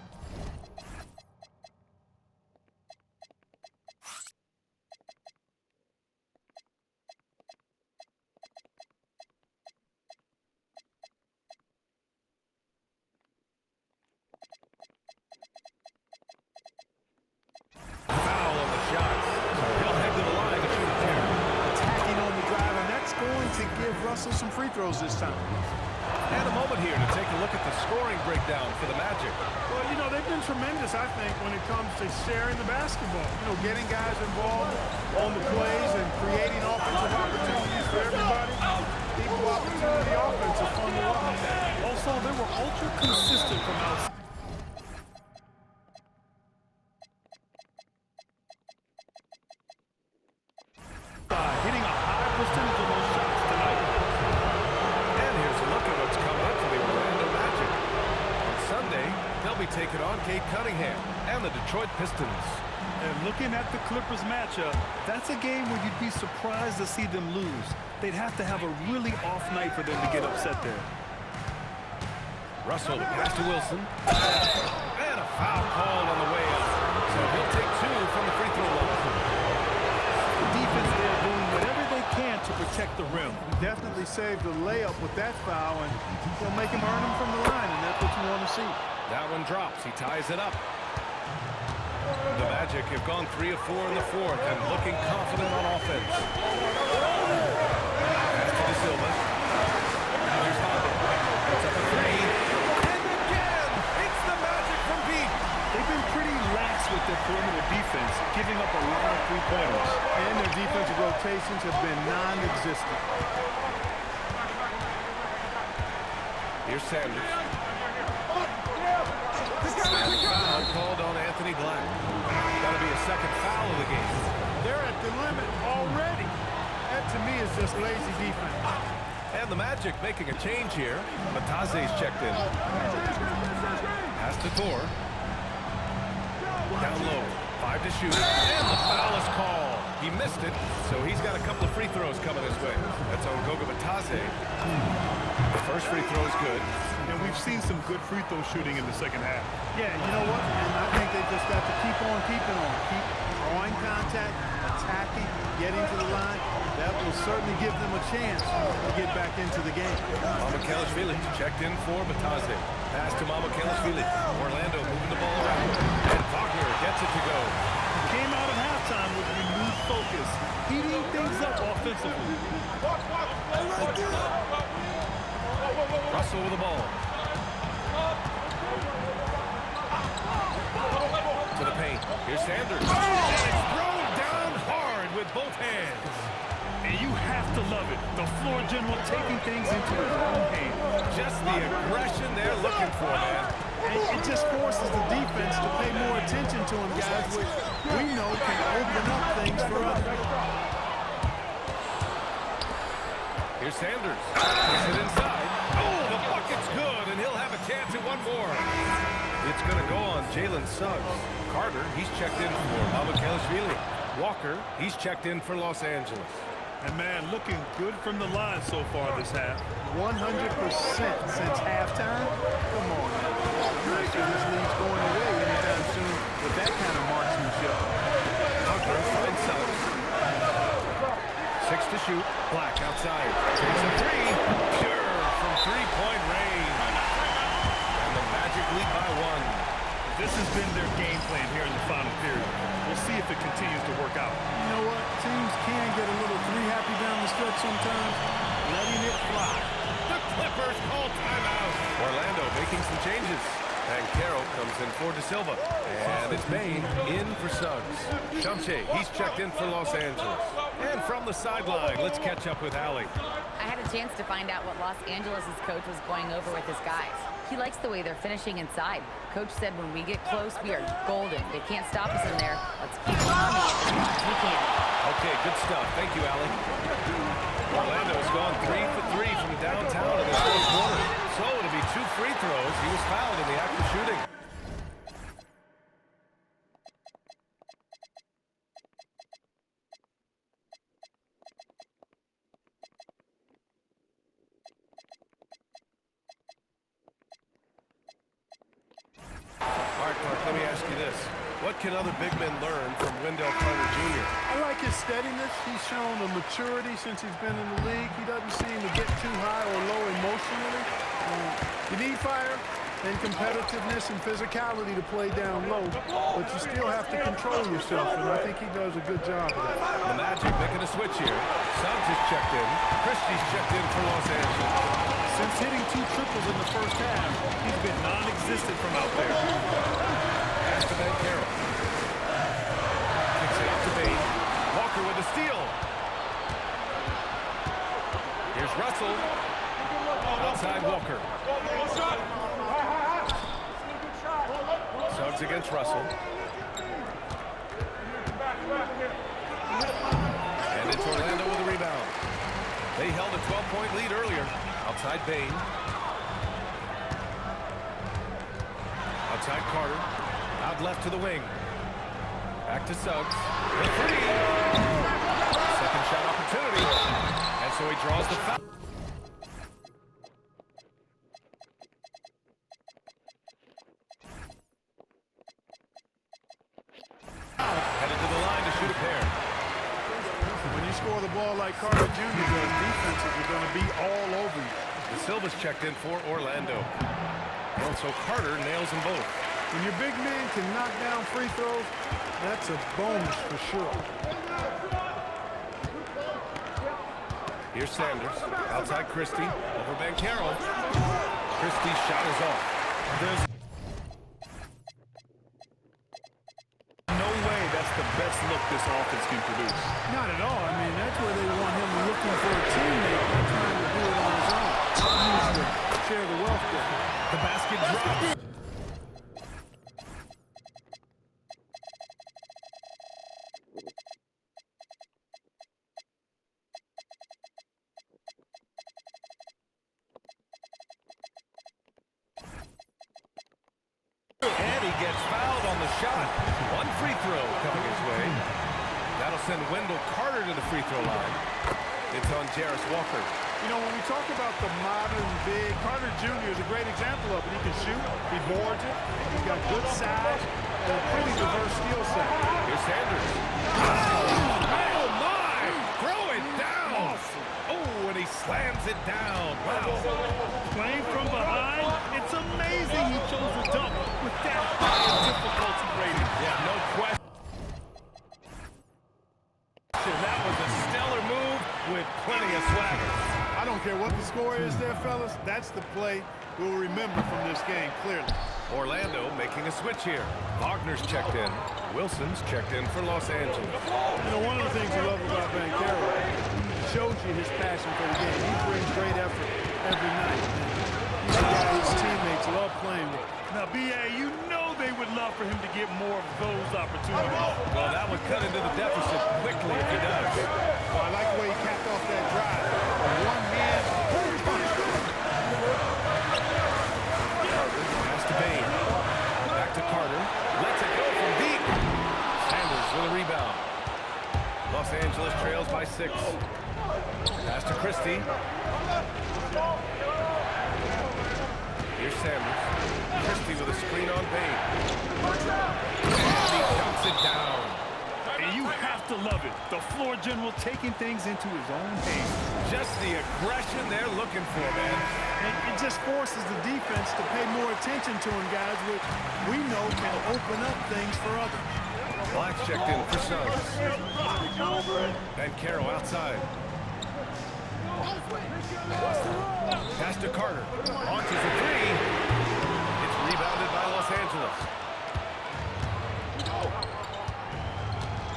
A: Foul on the shot. He'll head to the line to shoot a pair.
B: Attacking on the drive, and that's going to give Russell some free throws this time.
A: And a moment here to take a look at the scoring breakdown for the Magic.
B: Well, you know, they've been tremendous, I think, when it comes to sharing the basketball. You know, getting guys involved on the plays and creating offensive opportunities for everybody. Equal opportunity offense is fun to watch.
C: Also, they were ultra consistent from outside. Hitting a high percentage of those shots tonight.
A: And here's a look at what's coming up for the Orlando Magic. On Sunday, they'll be take it on Cade Cunningham and the Detroit Pistons.
C: And looking at the Clippers matchup, that's a game where you'd be surprised to see them lose. They'd have to have a really off night for them to get upset there.
A: Russell, the pass to Wilson. And a foul called on the way up. So he'll take 2 from the free throw line.
C: The defense there doing whatever they can to protect the rim.
B: Definitely saved the layup with that foul, and he'll make him earn them from the line, and that's what you want to see.
A: That one drops. He ties it up. The Magic have gone 3 of 4 in the fourth and looking confident on offense. Pass to De Silva. Here's Hondo. Puts up a 3. And again, it's the Magic from deep.
C: They've been pretty lax with their perimeter defense, giving up a lot of three-pointers.
B: And their defensive rotations have been non-existent.
A: Here's Sanders. Foul called on Anthony Black. That'll be a second foul of the game.
B: They're at the limit already. That, to me, is just lazy defense.
A: And the Magic making a change here. Mataze's checked in. Pass to Thor. Down low. 5 to shoot. And the foul is called. He missed it, so he's got a couple of free throws coming his way. That's on Goga Mataze. The first free throw is good.
C: And we've seen some good free throw shooting in the second half.
B: Yeah, you know what? And I think they just got to keep on keeping on. Keep drawing contact, attacking, getting to the line. That will certainly give them a chance to get back into the game.
A: Mamukelashvili checked in for Mataze. Pass to Mamukelashvili. Orlando moving the ball around. And Wagner gets it to go.
C: Came out at halftime with renewed focus, heating things up offensively.
A: Russell with the ball. To the paint. Here's Sanders. And it's thrown down hard with both hands.
C: And you have to love it. The floor general taking things into his own hands.
A: Just the aggression they're looking for, man.
B: And it just forces the defense to pay more attention to him, guys, which we know can open up things for us.
A: Here's Sanders. Puts it inside. Oh, the bucket's good, and he'll have a chance at one more. It's going to go on Jalen Suggs. Carter, he's checked in for Mamukelashvili. Walker, he's checked in for Los Angeles.
C: And, man, looking good from the line so far this half.
B: 100% since halftime. Come on, man. I'm not sure this league's going away anytime soon with that kind of marksmanship.
A: Walker finds Suggs. 6 to shoot. Black outside. Takes a 3. Pure from three-point range. And the Magic lead by 1.
C: This has been their game plan here in the final period. We'll see if it continues to work out.
B: You know what? Teams can get a little three-happy down the stretch sometimes. Letting it fly.
A: The Clippers call timeout. Orlando making some changes. And Carroll comes in for De Silva. And it's Bane in for Suggs. Shumshay, he's checked in for Los Angeles. And from the sideline, let's catch up with Allie.
D: I had a chance to find out what Los Angeles' coach was going over with his guys. He likes the way they're finishing inside. Coach said when we get close, we are golden. They can't stop us in there. Let's keep them on me as much as we can.
A: Okay, good stuff. Thank you, Allie. Orlando's gone 3 for 3 from downtown in the fourth quarter. So it'll be 2 free throws. He was fouled in the act of shooting. All right, Mark, let me ask you this. What can other big men learn from Wendell Carter Jr.?
B: I like his steadiness. He's shown a maturity since he's been in the league. He doesn't seem to get too high or low emotionally. You need fire and competitiveness and physicality to play down low, but you still have to control yourself, and I think he does a good job of that.
A: The Magic making a switch here. Suggs is checked in. Christie's checked in for Los Angeles.
C: Since hitting 2 triples in the first half, he's been non-existent from out there.
A: Pass to Ben Carroll. Kicks it out to Bane. Walker with the steal. Here's Russell. Outside Walker. Suggs against Russell. And it's Orlando with a rebound. They held a 12-point lead earlier. Outside Bane. Outside Carter. Out left to the wing. Back to Suggs. The three. Second shot opportunity. And so he draws the foul. Headed to the line to shoot a pair.
B: When you score the ball like Carter Jr. does, defenses are going to be all over you.
A: De Silva's checked in for Orlando. And so Carter nails them both.
B: When your big man can knock down free throws, that's a bonus for sure.
A: Here's Sanders. Outside Christie. Over Banchero. Christie's shot is off.
C: There's no way that's the best look this offense can produce.
B: Not at all. I mean, that's where they want him looking for a teammate, not trying to do it on his own. He needs to share the wealth with him.
A: The basket drops. And he gets fouled on the shot. One free throw coming his way. That'll send Wendell Carter to the free throw line. It's on Jarris Walker.
B: You know, when we talk about the modern big, Carter Jr. is a great example of it. He can shoot, he boards it, he's got good size, and a pretty diverse skill set.
A: Here's Sanders. Oh, my! Throw it down! Oh, and he slams it down. Wow.
C: Playing from behind, it's amazing he chose a dunk with that high difficulty rating.
A: Yeah, no question. That was a stellar move with plenty of swagger.
B: I don't care what the score is there, fellas. That's the play we'll remember from this game, clearly.
A: Orlando making a switch here. Wagner's checked in. Wilson's checked in for Los Angeles.
B: You know, one of the things I love about Banchero, he shows you his passion for the game. He brings great effort every night. He's a guy his teammates love playing with.
C: Now, B.A., you know they would love for him to get more of those opportunities.
A: Well, that would cut into the deficit quickly if he does.
B: Well, I like the way he capped off that drive. One hand, punch.
A: Pass to Bain. Back to Carter. Lets it go from deep. Sanders with a rebound. Los Angeles trails by 6. Pass to Christie. Here's Sanders. Christie with a screen on Bain. And he knocks it down.
C: And you have to love it. The floor general taking things into his own hands.
A: Just the aggression they're looking for, man.
B: And it just forces the defense to pay more attention to him, guys, which we know can open up things for others.
A: Black's checked in for Suggs. Banchero outside. Pass to Carter. Launches a three. It's rebounded by Los Angeles.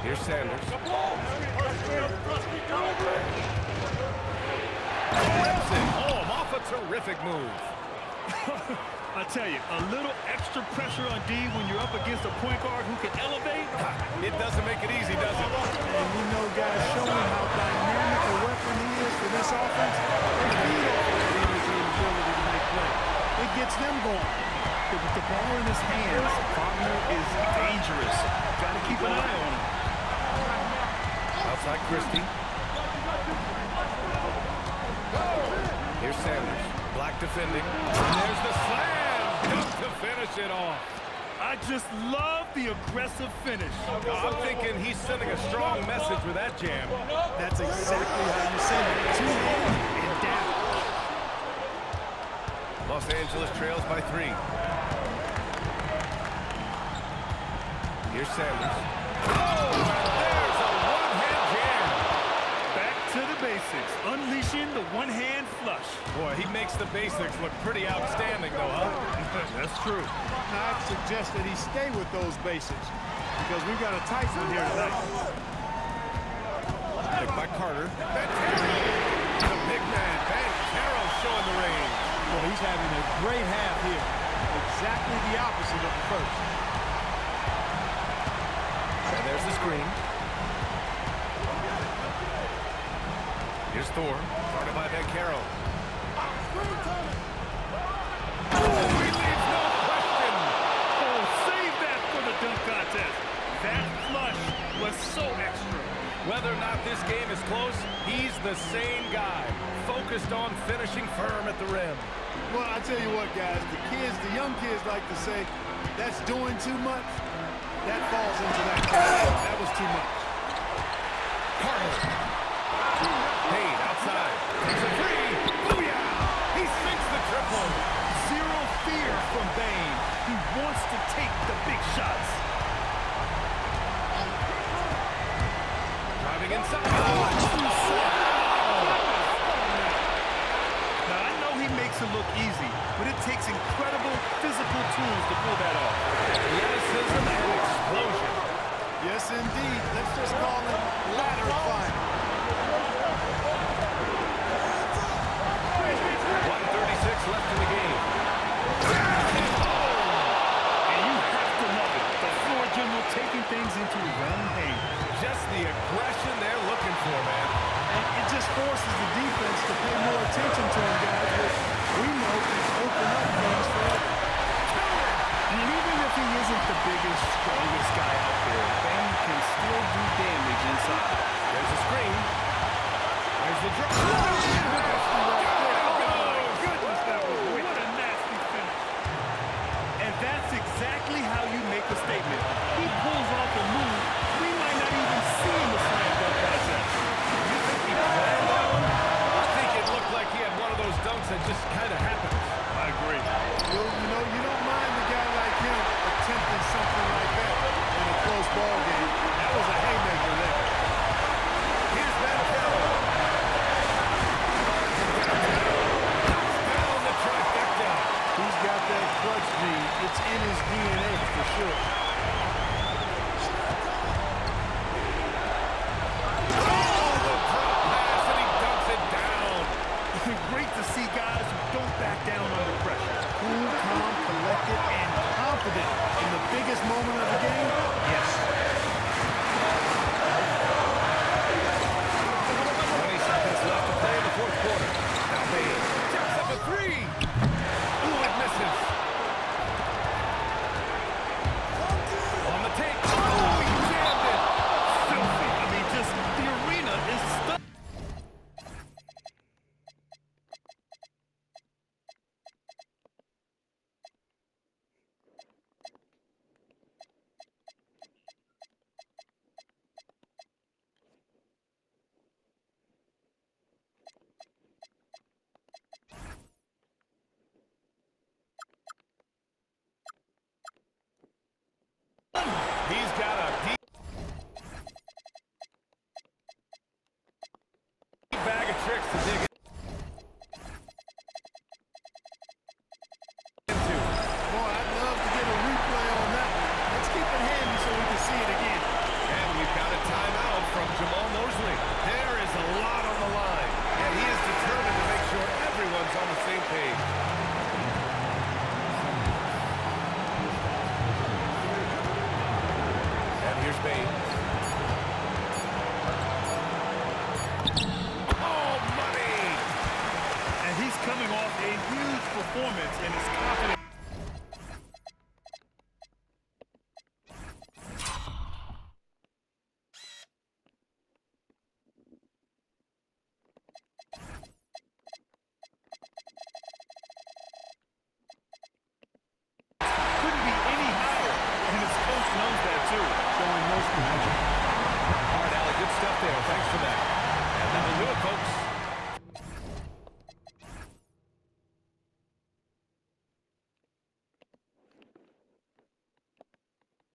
A: Here's Sanders. Rips it home off a terrific move.
C: I tell you, a little extra pressure on D when you're up against a point guard who can elevate.
A: It doesn't make it easy, does it?
B: And we know guys showing how dynamic a weapon he is for this offense. They feed off that energy and ability to make plays. It gets them going.
C: But with the ball in his hands, Wagner is dangerous. Got to keep an eye on him.
A: Outside Christie. Here's Sanders. Black defending. And there's the slam. Dunk to finish it off.
C: I just love the aggressive finish.
A: I'm thinking he's sending a strong message with that jam.
B: That's exactly how you send it. 2 hands and down.
A: Los Angeles trails by 3. Here's Sanders. Oh, there's a one-hand jam.
C: Back to the basics, unleashing the one-hand flush.
A: Boy, he makes the basics look pretty outstanding, though, huh?
C: That's true.
B: Now, I'd suggest that he stay with those basics because we've got a tight one here tonight.
A: Picked by Carter. The big man, Banchero, showing the range.
B: Well, he's having a great half here. Exactly the opposite of the first.
A: And there's the screen. Here's Thor, guarded by Banchero. Oh, he leaves no question.
C: That flush was so extra.
A: Whether or not this game is close, he's the same guy, focused on finishing firm at the rim.
B: Well, I tell you what, guys, the young kids like to say, that's doing too much. That falls into that category. That was too much.
A: Carter. Payne outside. Takes a three. Booyah! He sinks the triple.
C: Zero fear from Bane. He wants to take the big shots.
A: Driving inside.
C: Now, I know he makes it look easy, but it takes incredible physical tools to pull that off.
A: Athleticism and explosion.
B: Yes, indeed. Let's just call it ladder climbing.
A: 1:36 left in the game.
C: And you have to love it. The floor general taking things into his own hands.
A: Just the aggression they're looking for, man.
B: And it just forces the defense to pay more attention to him, guys, which we know can open up things for him.
C: And even if he isn't the biggest, strongest guy out there, Bane can still do damage inside.
A: There's a screen. There's the drop.
C: Goodness, that was what a nasty finish. And that's exactly how you make a statement. He pulls off a move we might not even see in the slam dunk contest.
A: You think he planned that one? I think it looked like he had one of those dunks that just kind of happened.
C: I agree.
B: You know, you don't mind a guy like him attempting something like that in a close ball game. That was a haymaker there.
A: Here's Banchero. Down the trifecta.
B: He's got that clutch gene. It's in his DNA for sure.
C: Great to see guys who don't back down under pressure.
B: Cool, calm, collected, and confident in the biggest moment of the game. Yes.
A: 20 seconds left to play in the fourth quarter. Now Bane jumps up a three. Ooh, it misses. On the take. Oh, he jammed it.
C: Filthy. I mean, just the arena is stuck.
A: He's got a deep bag of tricks to dig into.
B: Boy, I'd love to get a replay on that one. Let's keep it handy so we can see it again.
A: And we've got a timeout from Jamal Mosley. There is a lot on the line, and he is determined to make sure everyone's on the same page. And here's Bane. Oh, money!
C: And he's coming off a huge performance and is confident. Couldn't be any higher, and his coach knows that too.
B: Showing most potential.
A: All right, Allie, good stuff there. Thanks for that. And that'll do it, folks.